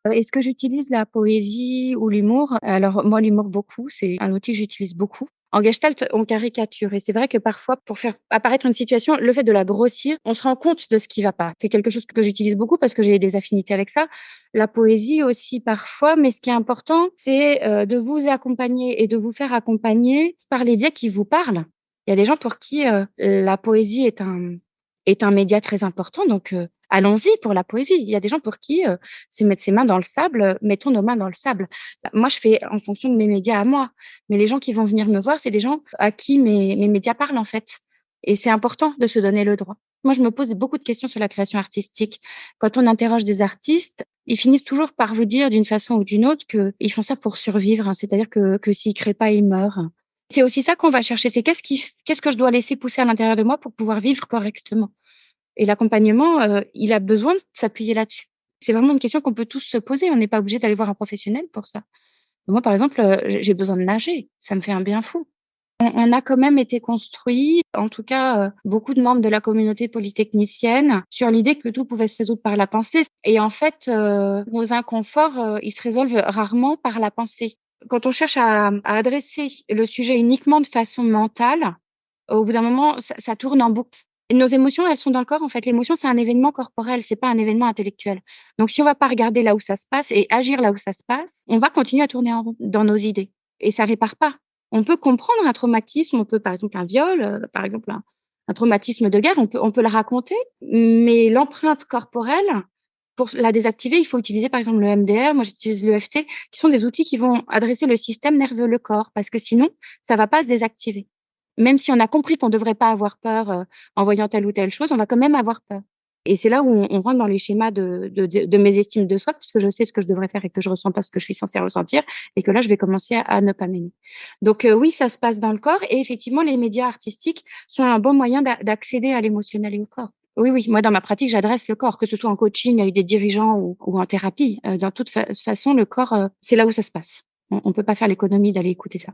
Est-ce que j'utilise la poésie ou l'humour? Alors moi, l'humour beaucoup, c'est un outil que j'utilise beaucoup. En gestalt, on caricature et c'est vrai que parfois, pour faire apparaître une situation, le fait de la grossir, on se rend compte de ce qui va pas. C'est quelque chose que j'utilise beaucoup parce que j'ai des affinités avec ça. La poésie aussi parfois, mais ce qui est important, c'est, de vous accompagner et de vous faire accompagner par les biais qui vous parlent. Il y a des gens pour qui, la poésie est un média très important donc allons-y pour la poésie. Il y a des gens pour qui, c'est mettre ses mains dans le sable, mettons nos mains dans le sable. Bah, moi, je fais en fonction de mes médias à moi, mais les gens qui vont venir me voir, c'est des gens à qui mes médias parlent, en fait et c'est important de se donner le droit. Moi, je me pose beaucoup de questions sur la création artistique. Quand on interroge des artistes, ils finissent toujours par vous dire d'une façon ou d'une autre qu'ils font ça pour survivre, hein, c'est-à-dire que s'ils créent pas, ils meurent. C'est aussi ça qu'on va chercher, c'est qu'est-ce que je dois laisser pousser à l'intérieur de moi pour pouvoir vivre correctement? Et l'accompagnement, il a besoin de s'appuyer là-dessus. C'est vraiment une question qu'on peut tous se poser. On n'est pas obligé d'aller voir un professionnel pour ça. Moi, par exemple, j'ai besoin de nager, ça me fait un bien fou. On a quand même été construits, en tout cas, beaucoup de membres de la communauté polytechnicienne, sur l'idée que tout pouvait se résoudre par la pensée et en fait, nos inconforts, ils se résolvent rarement par la pensée. Quand on cherche à adresser le sujet uniquement de façon mentale, au bout d'un moment, ça tourne en boucle. Et nos émotions, elles sont dans le corps, en fait. L'émotion, c'est un événement corporel, c'est pas un événement intellectuel. Donc si on va pas regarder là où ça se passe et agir là où ça se passe, on va continuer à tourner en rond dans nos idées et ça répare pas. On peut comprendre un traumatisme, on peut par exemple un viol, par exemple un traumatisme de guerre, on peut le raconter, mais l'empreinte corporelle, pour la désactiver, il faut utiliser par exemple le MDR, moi j'utilise l'EFT, qui sont des outils qui vont adresser le système nerveux, le corps, parce que sinon, ça va pas se désactiver. Même si on a compris qu'on devrait pas avoir peur, en voyant telle ou telle chose, on va quand même avoir peur. Et c'est là où on rentre dans les schémas de mésestime de soi, puisque je sais ce que je devrais faire et que je ressens pas ce que je suis censée ressentir et que là, je vais commencer à ne pas m'aimer. Donc oui, ça se passe dans le corps et effectivement, les médias artistiques sont un bon moyen d'accéder à l'émotionnel et au corps. Oui, oui, moi dans ma pratique, j'adresse le corps, que ce soit en coaching avec des dirigeants ou en thérapie. Dans toute façon, le corps, c'est là où ça se passe. On peut pas faire l'économie d'aller écouter ça.